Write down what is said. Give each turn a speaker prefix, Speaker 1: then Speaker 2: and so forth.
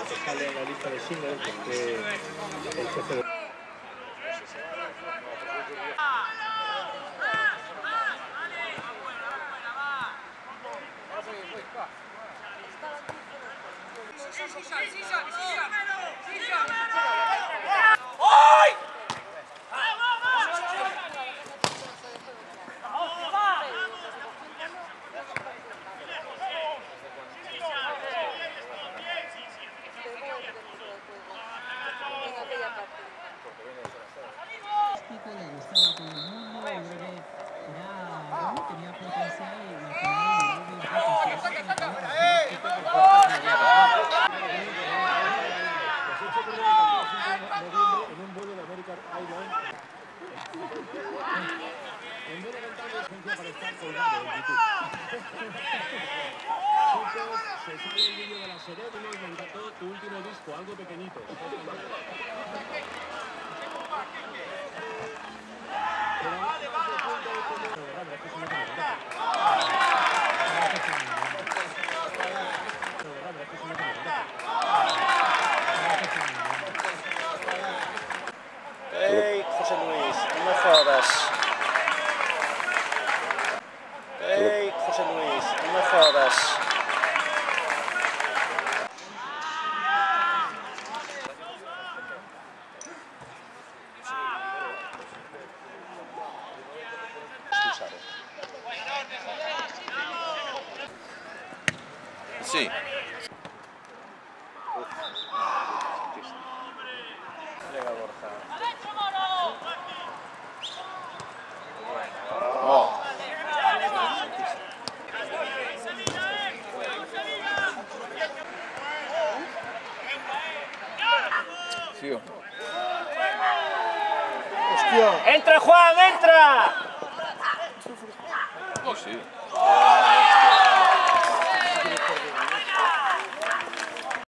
Speaker 1: que sale en la lista de singles, porque el jefe de...
Speaker 2: Le gustaba a todo el mundo, yo creo que era, bueno, tenía potencial y al final el
Speaker 1: en un vuelo de American Airlines. En buena ventana para estar colgado en YouTube. Chicos, se sale el vídeo de la Serénimo y me encantó tu último disco, algo pequeñito.
Speaker 3: Hey, José Luis, no me jodas. Hey, José Luis, no me jodas.
Speaker 4: Sí.
Speaker 3: Llega Borja.
Speaker 4: Oh. Sí.
Speaker 3: ¡Hostia!
Speaker 5: ¡Entra, Juan, entra!
Speaker 4: Oh, sí.